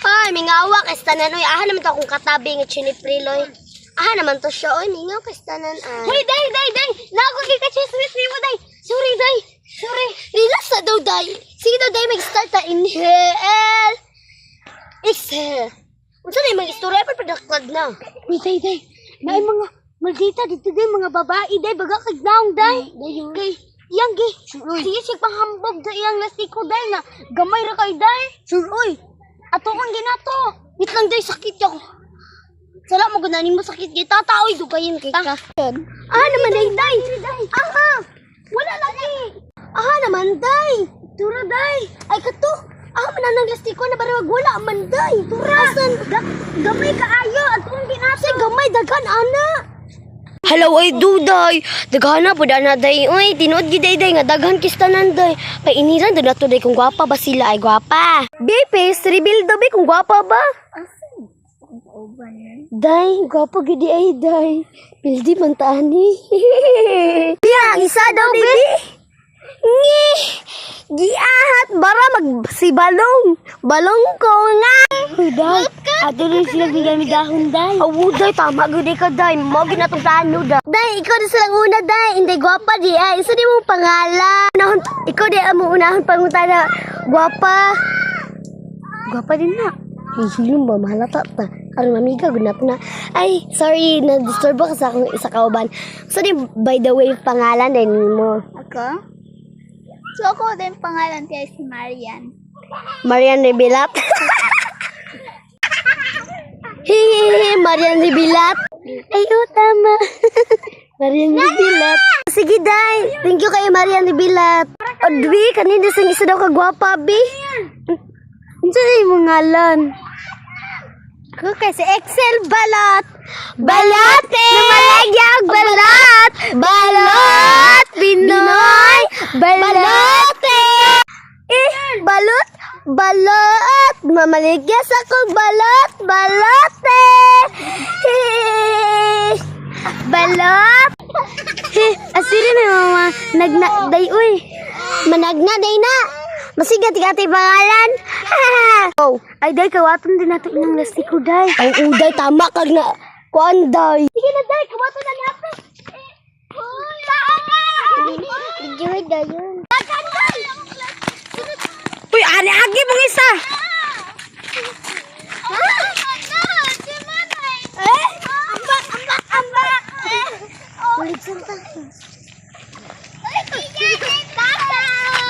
Ay, mingawa kay tanan oy. Aha naman to akong katabi nga chinipriloy. Aha naman to siya oy, mingaw kay tanan ay. Hoy, day. Nago kay ka chismis ni mo, day. Sorry, day. Sorry. Relax na daw, day. Sige daw, day, mag-start ta. Inhale. Exhale. Unsa na yung mga istorya pa padaklad na? Uy, day. May mga maldita dito, day. Mga babae, day. Baga kag naong, day. Kay, iyang, gay. Sige, siya panghambog, day. Iyang lastiko, day. Na gamay ra kay, day. Sure, oy. Ato kang ginato. Wait lang, day, sakit ako. Sala mo gunanin mo sakit kay tata, oy, dugayin kay ka. Ah, naman, day, day. Aha. Wala lagi. Aha naman, day. Tura, day. Ay, kato. Ah, mananang lastiko na barang wala man, day. Turasan. Gamay kaayo. Ato kang ginato. Say, gamay, dagan, ana. Hello, ay, duday. Daghana po na, day. Uy, tinood giday, day. Nga, daghan kistanan, day. Kay iniran, doon na to, day. Kung gwapa ba sila, ay gwapa. Bipes, reveal daw, bay. Kung gwapa ba? Day, gwapa gidi ay, day. Pildi man tani. Yang, isa daw, baby. Ngi. Giahat, bara si balong. Balong ko nga. Day, ato rin sila bigyan mi dahon, day. Awu, day, tama gudi ka, day. Mogi na itong tano, day. Day, ikaw na silang una, day. Hindi, gwapa, di ay. Isa di mong pangalan. Ikaw di mo unahon pangunta na gwapa. Gwapa din na. Hilom ba, mahalata ta. Karon mamiga, gunat na. Ay, sorry, na-disturb ka sa akong isa kauban. So, di, by the way, pangalan din mo. Ako? So, ako din pangalan kay si Marian. Marian Rebilat. Hihihi, Marian Rebilat. Ay, oh, tama. Marian Rebilat. Sige, day. Thank you kay Marian Rebilat. Odwi, kanina sa isa daw kagwapa, bi. Ano na yung ngalan? Ako kasi Excel Balot. Balate! Namalagyag balat! Balot! Pinoy! Balate! Balot! Balot! Mamaligyas akong balot! Balate! Balot! Asiri na mama. Nagna-day, uy. Managna-day na. Masigat-gati pangalan. Oh, ay day kawaton din nato inang lastiko day. Ay uday tama kag na kuan day. Sige na, day. Kawato na natin. Enjoy dayon. Dagan, day. Uy, ani agi mong isa.